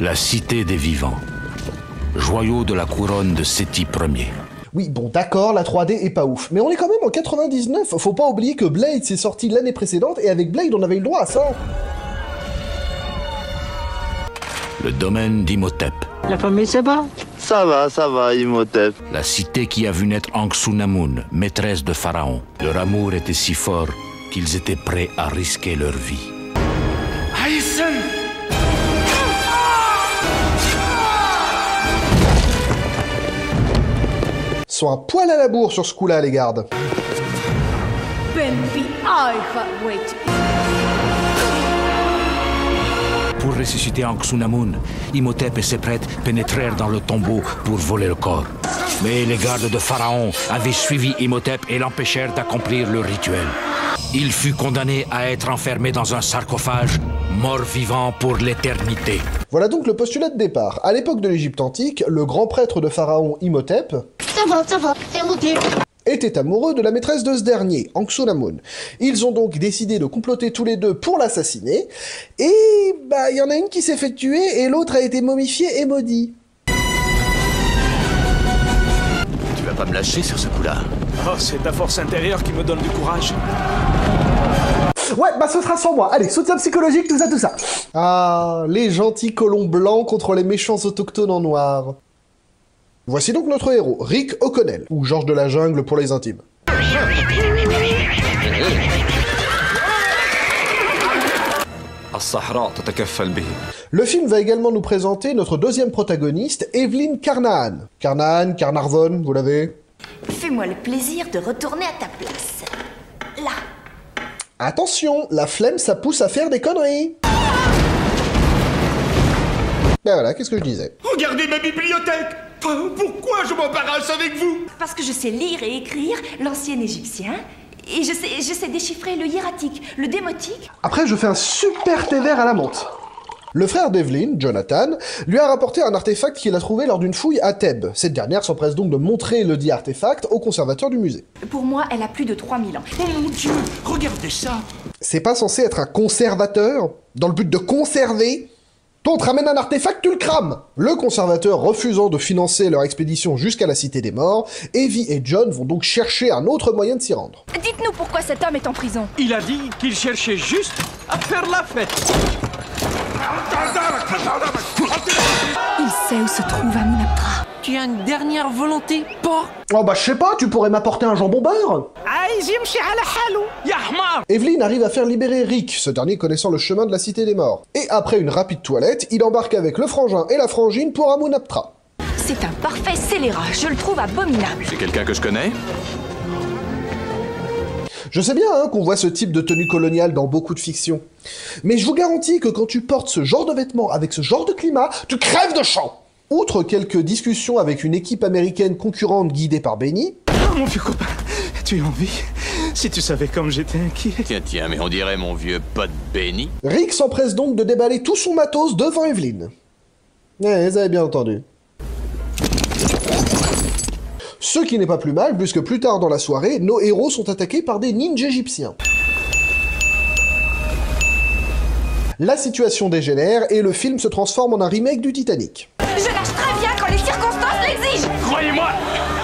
La cité des vivants. Joyau de la couronne de Séti Ier. Oui, bon d'accord, la 3D est pas ouf, mais on est quand même en 99, faut pas oublier que Blade s'est sorti l'année précédente, et avec Blade on avait eu le droit à ça. Le domaine d'Imhotep. La famille, c'est bon? Ça va, Imhotep. La cité qui a vu naître Anck-Su-Namun, maîtresse de Pharaon. Leur amour était si fort qu'ils étaient prêts à risquer leur vie. Aïssen! Sont un poil à la bourre sur ce coup-là, les gardes. Pour ressusciter Anck-Su-Namun, Imhotep et ses prêtres pénétrèrent dans le tombeau pour voler le corps. Mais les gardes de Pharaon avaient suivi Imhotep et l'empêchèrent d'accomplir le rituel. Il fut condamné à être enfermé dans un sarcophage, mort-vivant pour l'éternité. Voilà donc le postulat de départ. À l'époque de l'Égypte antique, le grand prêtre de Pharaon Imhotep Ça va, Imhotep. était amoureux de la maîtresse de ce dernier, Anck-Su-Namun. Ils ont donc décidé de comploter tous les deux pour l'assassiner, et bah il y en a une qui s'est fait tuer et l'autre a été momifié et maudit. Tu vas pas me lâcher sur ce coup-là. Oh, c'est ta force intérieure qui me donne du courage. Ouais, bah ce sera sans moi. Allez, soutien psychologique, tout ça. Ah, les gentils colons blancs contre les méchants autochtones en noir. Voici donc notre héros, Rick O'Connell, ou Georges de la Jungle pour les intimes. Le film va également nous présenter notre deuxième protagoniste, Evelyn Carnahan. Carnarvon, vous l'avez? Fais-moi le plaisir de retourner à ta place. Là. Attention, la flemme ça pousse à faire des conneries. Ben voilà, qu'est-ce que je disais? Regardez ma bibliothèque! Pourquoi je m'embarrasse avec vous? Parce que je sais lire et écrire l'ancien égyptien, et je sais déchiffrer le hiératique, le démotique. Après, je fais un super thé vert à la menthe. Le frère d'Evelyn, Jonathan, lui a rapporté un artefact qu'il a trouvé lors d'une fouille à Thèbes. Cette dernière s'empresse donc de montrer le dit artefact au conservateur du musée. Pour moi, elle a plus de 3000 ans. Oh mon Dieu, regardez ça! C'est pas censé être un conservateur? Dans le but de conserver? Toi, on te ramène un artefact, tu le crames! Le conservateur refusant de financer leur expédition jusqu'à la Cité des Morts, Evie et John vont donc chercher un autre moyen de s'y rendre. Dites-nous pourquoi cet homme est en prison. Il a dit qu'il cherchait juste à faire la fête. Il sait où se trouve Amunaptra. Tu as une dernière volonté, pas? Oh bah je sais pas, tu pourrais m'apporter un jambon beurre? Evelyn arrive à faire libérer Rick, ce dernier connaissant le chemin de la Cité des Morts. Et après une rapide toilette, il embarque avec le frangin et la frangine pour Amunaptra. C'est un parfait scélérat, je le trouve abominable. C'est quelqu'un que je connais? Je sais bien hein, qu'on voit ce type de tenue coloniale dans beaucoup de fictions. Mais je vous garantis que quand tu portes ce genre de vêtements avec ce genre de climat, tu crèves de chaud. Outre quelques discussions avec une équipe américaine concurrente guidée par Benny... Oh mon vieux copain, tu es en vie? Si tu savais comme j'étais inquiet... Tiens, mais on dirait mon vieux pote Benny. Rick s'empresse donc de déballer tout son matos devant Evelyn. Ouais, vous avez bien entendu. Ce qui n'est pas plus mal, puisque plus tard dans la soirée, nos héros sont attaqués par des ninjas égyptiens. La situation dégénère et le film se transforme en un remake du Titanic. Je nage très bien quand les circonstances l'exigent. Croyez-moi,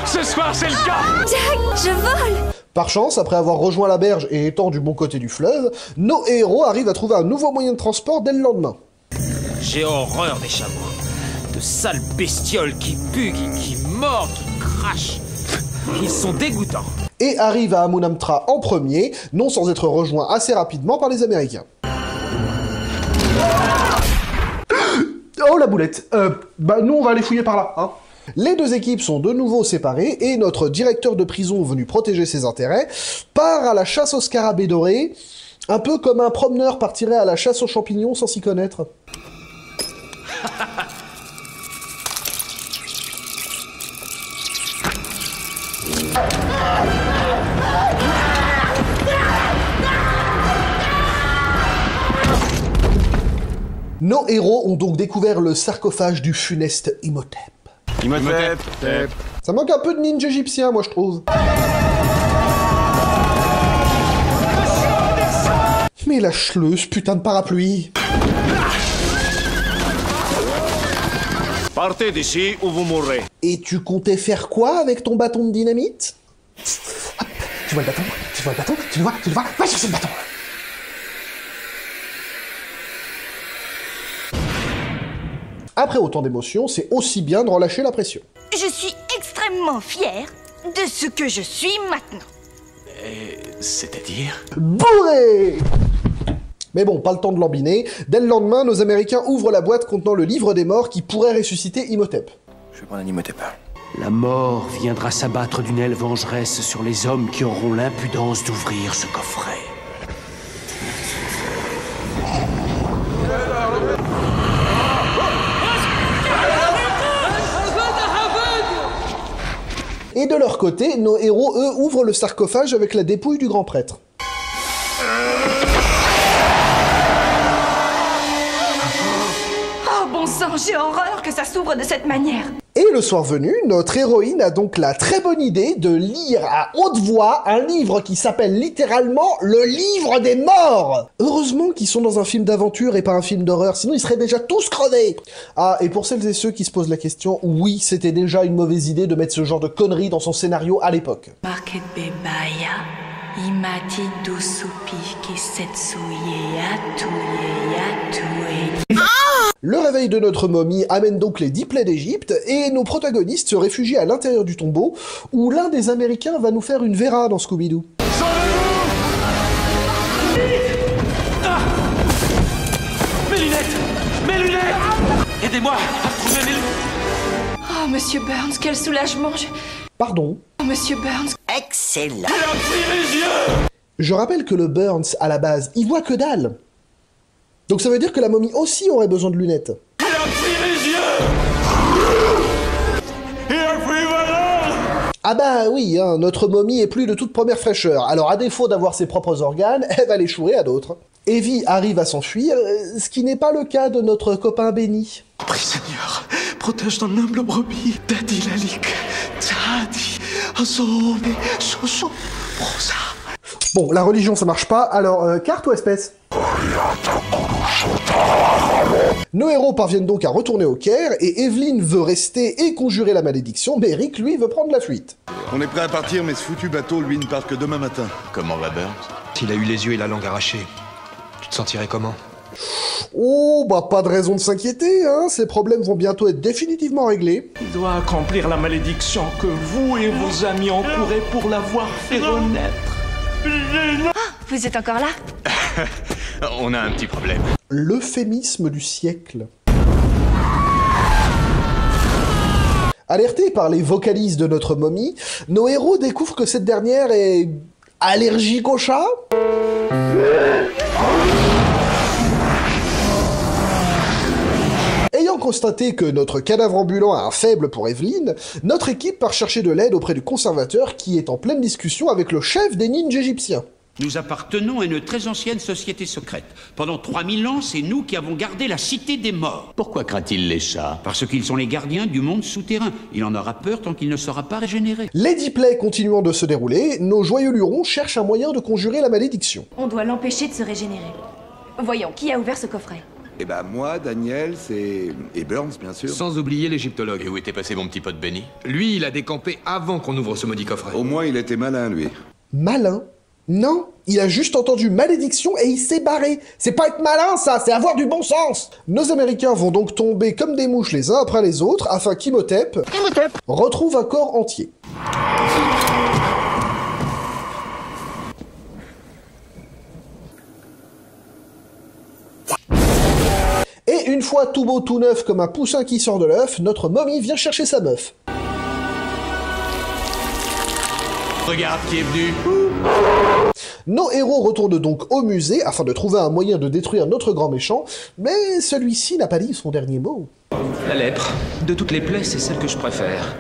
ce soir c'est le cas. Jack, je vole. Par chance, après avoir rejoint la berge et étant du bon côté du fleuve, nos héros arrivent à trouver un nouveau moyen de transport dès le lendemain. J'ai horreur des chameaux. De sales bestioles qui puent, qui mordent, qui crachent. Ils sont dégoûtants. Et arrivent à Amunaptra en premier, non sans être rejoints assez rapidement par les Américains. Oh la boulette, bah nous on va aller fouiller par là, hein. Les deux équipes sont de nouveau séparées et notre directeur de prison venu protéger ses intérêts part à la chasse aux scarabées dorés, un peu comme un promeneur partirait à la chasse aux champignons sans s'y connaître. Nos héros ont donc découvert le sarcophage du funeste Imhotep. Imhotep. Ça manque un peu de ninja égyptien, moi je trouve. Mais lâche-le, ce putain de parapluie. Partez d'ici ou vous mourrez. Et tu comptais faire quoi avec ton bâton de dynamite? Hop, tu vois le bâton? Tu vois le bâton? Tu le vois? Tu le vois? Va chercher le bâton! Après autant d'émotions, c'est aussi bien de relâcher la pression. Je suis extrêmement fière de ce que je suis maintenant. C'est-à-dire? Bourré! Mais bon, pas le temps de lambiner. Dès le lendemain, nos Américains ouvrent la boîte contenant le livre des morts qui pourrait ressusciter Imhotep. Je vais prendre un Imhotep. La mort viendra s'abattre d'une aile vengeresse sur les hommes qui auront l'impudence d'ouvrir ce coffret. Et de leur côté, nos héros, eux, ouvrent le sarcophage avec la dépouille du grand prêtre. Oh bon sang, j'ai horreur que ça s'ouvre de cette manière. Et le soir venu, notre héroïne a donc la très bonne idée de lire à haute voix un livre qui s'appelle littéralement Le Livre des Morts. Heureusement qu'ils sont dans un film d'aventure et pas un film d'horreur, sinon ils seraient déjà tous crevés. Ah, et pour celles et ceux qui se posent la question, oui, c'était déjà une mauvaise idée de mettre ce genre de conneries dans son scénario à l'époque. Market Bebaya, Imati Dusupi Kisetsuye Yatuye Yatuye. Le réveil de notre momie amène donc les 10 plaies d'Égypte, et nos protagonistes se réfugient à l'intérieur du tombeau, où l'un des Américains va nous faire une Vera dans Scooby-Doo. Ah, mes lunettes! Mes lunettes! Aidez-moi à trouver mes lunettes! Oh, Monsieur Burns, quel soulagement. Pardon? Oh, Monsieur Burns. Excellent. Il a pris mes yeux! Je rappelle que le Burns, à la base, il voit que dalle. Donc ça veut dire que la momie aussi aurait besoin de lunettes. Il a pris mes yeux! Il a pris ma... Ah bah oui, hein, notre momie est plus de toute première fraîcheur, alors à défaut d'avoir ses propres organes, elle va les chourer à d'autres. Evie arrive à s'enfuir, ce qui n'est pas le cas de notre copain Benny. Prie Seigneur, protège ton humble brebis, Daddy Lalik, Tadi, Azome, Soso, Rosa. Bon, la religion ça marche pas, alors carte ou espèce? Nos héros parviennent donc à retourner au Caire, et Evelyn veut rester et conjurer la malédiction, mais Rick, lui, veut prendre la fuite. On est prêt à partir, mais ce foutu bateau, lui, ne part que demain matin. Comment va Burns? S'il a eu les yeux et la langue arrachée, tu te sentirais comment? Oh, bah pas de raison de s'inquiéter, hein, ces problèmes vont bientôt être définitivement réglés. Il doit accomplir la malédiction que vous et vos amis encourez pour l'avoir fait renaître. Vous êtes encore là? On a un petit problème. L'euphémisme du siècle. Alertés par les vocalises de notre momie, nos héros découvrent que cette dernière est... allergique aux chats. Ayant constaté que notre cadavre ambulant a un faible pour Evelyn, notre équipe part chercher de l'aide auprès du conservateur qui est en pleine discussion avec le chef des ninjas égyptiens. Nous appartenons à une très ancienne société secrète. Pendant 3000 ans, c'est nous qui avons gardé la cité des morts. Pourquoi craint-il les chats? Parce qu'ils sont les gardiens du monde souterrain. Il en aura peur tant qu'il ne sera pas régénéré. Les 10 plaies continuant de se dérouler, nos joyeux lurons cherchent un moyen de conjurer la malédiction. On doit l'empêcher de se régénérer. Voyons, qui a ouvert ce coffret? Eh ben moi, Daniel, c'est... et Burns, bien sûr. Sans oublier l'égyptologue. Et où était passé mon petit pote Benny? Lui, il a décampé avant qu'on ouvre ce maudit coffret. Au moins, il était malin, lui. Malin? Non, il a juste entendu malédiction et il s'est barré. C'est pas être malin, ça, c'est avoir du bon sens. Nos Américains vont donc tomber comme des mouches les uns après les autres afin qu'Imhotep retrouve un corps entier. Et une fois tout beau tout neuf comme un poussin qui sort de l'œuf, notre momie vient chercher sa meuf. Regarde qui est venu. Nos héros retournent donc au musée afin de trouver un moyen de détruire notre grand méchant, mais celui-ci n'a pas dit son dernier mot. La lèpre. De toutes les plaies, c'est celle que je préfère.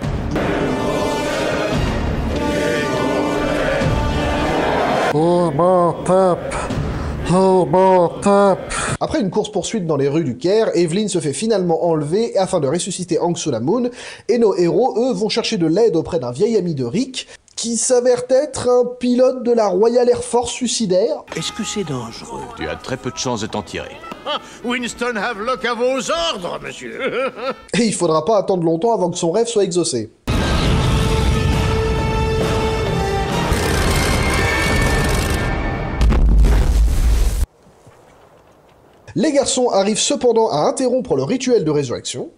Après une course-poursuite dans les rues du Caire, Evelyn se fait finalement enlever afin de ressusciter Anxunamun, et nos héros, eux, vont chercher de l'aide auprès d'un vieil ami de Rick, qui s'avère être un pilote de la Royal Air Force suicidaire. Est-ce que c'est dangereux? Tu as très peu de chances de t'en tirer. Winston Havelock à vos ordres, monsieur. Et il faudra pas attendre longtemps avant que son rêve soit exaucé. Les garçons arrivent cependant à interrompre le rituel de résurrection.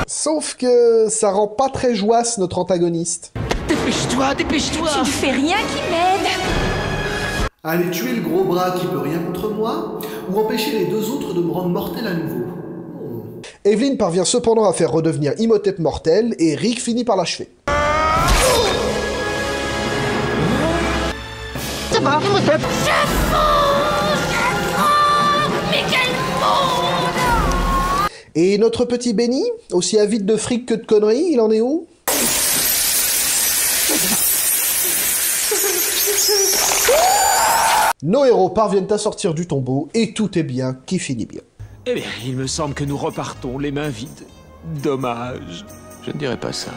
Sauf que ça rend pas très joasse notre antagoniste. Dépêche-toi, dépêche-toi. Tu ne fais rien qui m'aide. Aller tuer le gros bras qui peut rien contre moi, ou empêcher les deux autres de me rendre mortel à nouveau. Evelyn parvient cependant à faire redevenir Imhotep mortel, et Rick finit par l'achever. Ça va, Imhotep. Mais quel monde! Et notre petit Benny, aussi avide de fric que de conneries, il en est où? Nos héros parviennent à sortir du tombeau, et tout est bien qui finit bien. Eh bien, il me semble que nous repartons les mains vides. Dommage. Je ne dirais pas ça.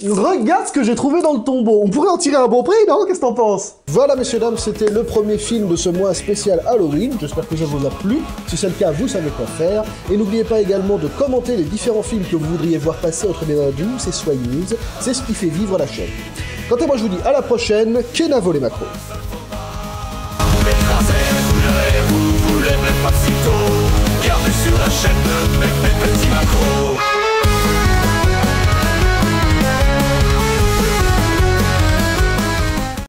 Regarde ce que j'ai trouvé dans le tombeau. On pourrait en tirer un bon prix, non? Qu'est-ce que t'en penses? Voilà, messieurs, dames, c'était le premier film de ce mois spécial Halloween. J'espère que ça vous a plu. Si c'est le cas, vous savez quoi faire. Et n'oubliez pas également de commenter les différents films que vous voudriez voir passer entre les mains douces et soyeuses. C'est ce qui fait vivre la chaîne. Quant à moi, je vous dis à la prochaine. Kenavo les macros. Vous voulez même pas si tôt. Gardez sur la chaîne mes petits macros.